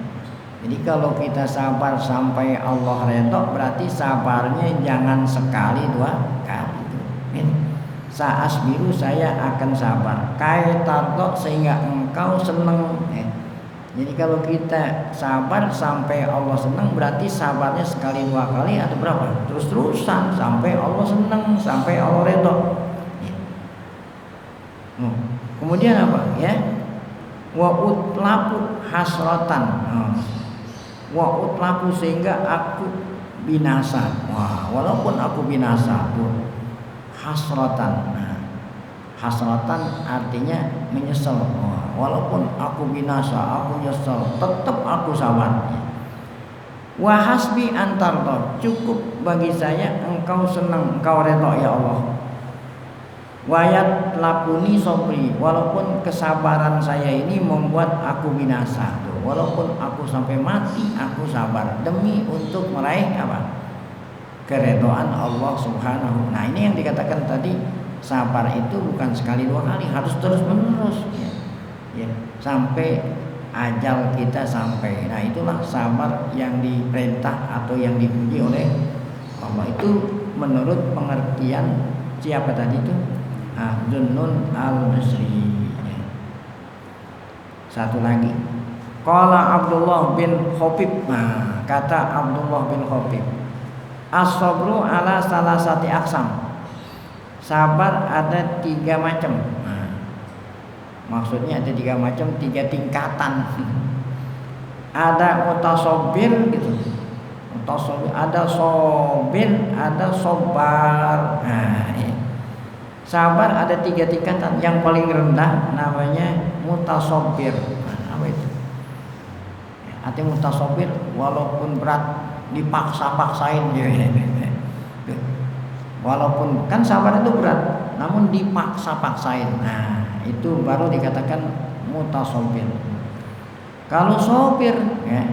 Speaker 1: Jadi kalau kita sabar sampai Allah redho, berarti sabarnya jangan sekali dua kali. Sa'asbiru, saya akan sabar. Kaitardo, sehingga engkau senang. Jadi kalau kita sabar sampai Allah senang, berarti sabarnya sekali dua kali atau berapa? Terus-terusan sampai Allah senang, sampai Allah redho. Kemudian apa? Ya, wa utlaku hasratan. Wa utlaku, sehingga aku binasa. Wah, walaupun aku binasa tuh hasratan. Hasratan artinya menyesal. Walaupun aku binasa, aku nyesel, tetap aku sabar. Wa hasbi antardo, cukup bagi saya engkau senang, engkau redha ya Allah. Wayat lakuni sobri, walaupun kesabaran saya ini membuat aku binasa. Walaupun aku sampai mati, aku sabar demi untuk meraih apa? Keredhaan Allah Subhanahu. Nah, ini yang dikatakan tadi, sabar itu bukan sekali dua kali, harus terus menerus. Ya, sampai ajal kita sampai. Nah, itulah sabar yang diperintah atau yang dipuji oleh Allah. Itu menurut pengertian siapa tadi itu? Zunnun al-Basri. Satu lagi, qala Abdullah bin Khabib. Nah, kata Abdullah bin Khabib, as-sabru ala salasati aqsam. Sabar ada 3 macam. Maksudnya ada 3 macam, 3 tingkatan. Ada mutasabbir gitu. Mutasabbir, ada sabir, ada sabar. Nah, sabar ada 3 tingkatan. Yang paling rendah namanya mutasabbir. Apa itu? Artinya mutasabbir walaupun berat dipaksa-paksain gitu. Walaupun kan sabar itu berat, namun dipaksa-paksain. Nah, itu baru dikatakan mutasabbir. Kalau sabir, ya,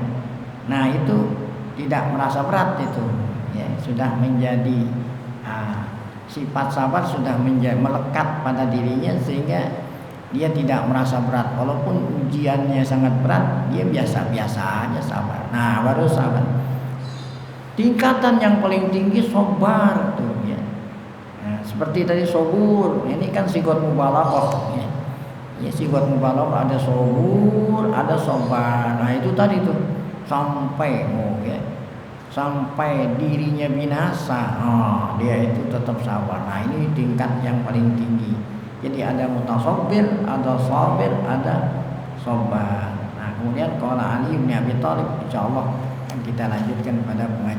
Speaker 1: nah itu tidak merasa berat itu, ya, sudah menjadi sifat sabar sudah melekat pada dirinya sehingga dia tidak merasa berat. Walaupun ujiannya sangat berat, dia biasa-biasa aja sabar. Nah, baru sabar. Tingkatan yang paling tinggi sabar tuh, ya. Nah, seperti tadi sabur, ini kan sigot mubalaghah, ya. Ya, sigot mubalaghah ada sabur, ada sabar. Nah, itu tadi tuh sampai ya, sampai dirinya binasa, dia itu tetap sabar. Nah, ini tingkat yang paling tinggi. Jadi ada mutasabbir, ada sabir, ada sabar. Nah, kemudian qala Ali bin Abi Thalib, insyaallah kita lanjutkan pada pengajian